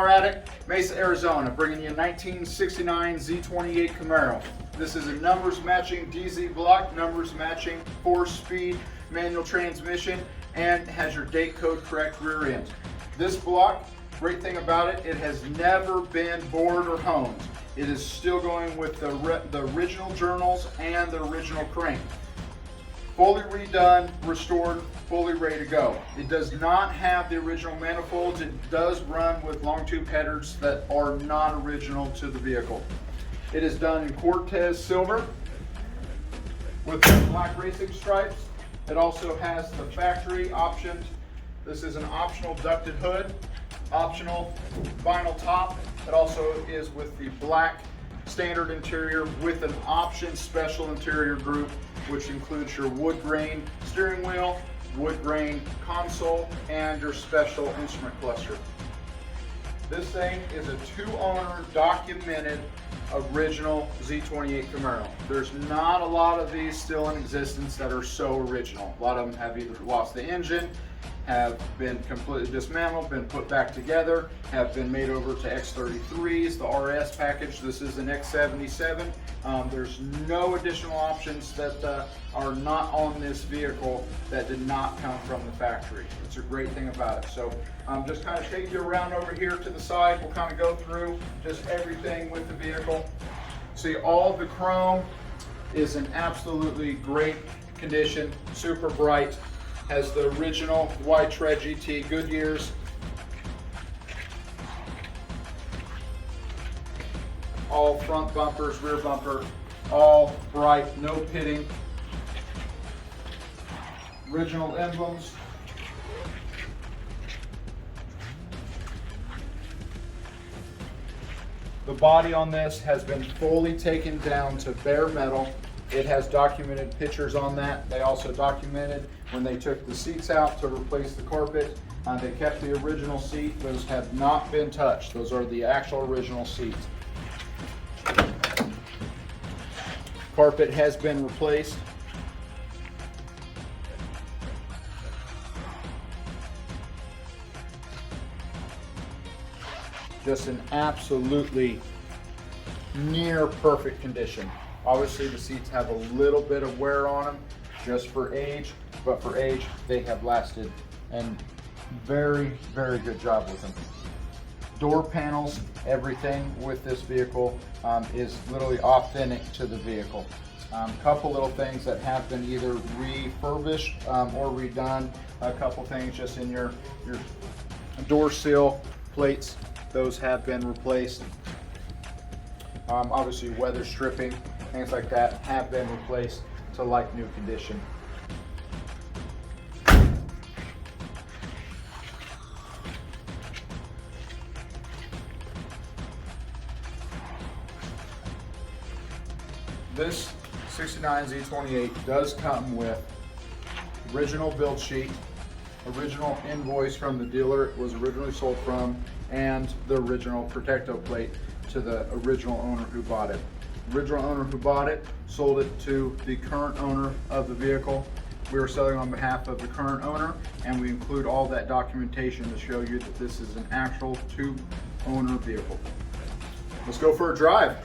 Addict, Mesa, Arizona, bringing you 1969 Z28 Camaro. This is a numbers matching DZ block, numbers matching 4-speed manual transmission, and has your date code correct rear end. This block, great thing about it, it has never been bored or honed. It is still going with the original journals and the original crank. Fully redone, restored, fully ready to go. It does not have the original manifolds. It does run with long tube headers that are not original to the vehicle. It is done in Cortez Silver with black racing stripes. It also has the factory optioned. This is an optional ducted hood, optional vinyl top. It also is with the black standard interior with an option special interior group, which includes your wood grain steering wheel, wood grain console, and your special instrument cluster. This thing is a 2-owner documented original Z28 Camaro. There's not a lot of these still in existence that are so original. A lot of them have either lost the engine, have been completely dismantled, been put back together, have been made over to X33s, the RS package. This is an X77. There's no additional options that are not on this vehicle that did not come from the factory. It's a great thing about it. So just kind of take you around over here to the side. We'll kind of go through just everything with the vehicle. See, all the chrome is in absolutely great condition, super bright. Has the original wide tread GT Goodyears. All front bumpers, rear bumper, all bright, no pitting. Original emblems. The body on this has been fully taken down to bare metal. It has documented pictures on that. They also documented when they took the seats out to replace the carpet. They kept the original seat. Those have not been touched. Those are the actual original seats. Carpet has been replaced. Just in absolutely near perfect condition. Obviously the seats have a little bit of wear on them just for age, but for age they have lasted, and very, very good job with them. Door panels, everything with this vehicle is literally authentic to the vehicle. Couple little things that have been either refurbished or redone. A couple things just in your door seal plates, those have been replaced. Obviously weather stripping, things like that have been replaced to like new condition. This 69 Z28 does come with original build sheet, original invoice from the dealer it was originally sold from, and the original Protecto plate to the original owner who bought it. The original owner who bought it sold it to the current owner of the vehicle. We are selling on behalf of the current owner, and we include all that documentation to show you that this is an actual 2-owner vehicle. Let's go for a drive.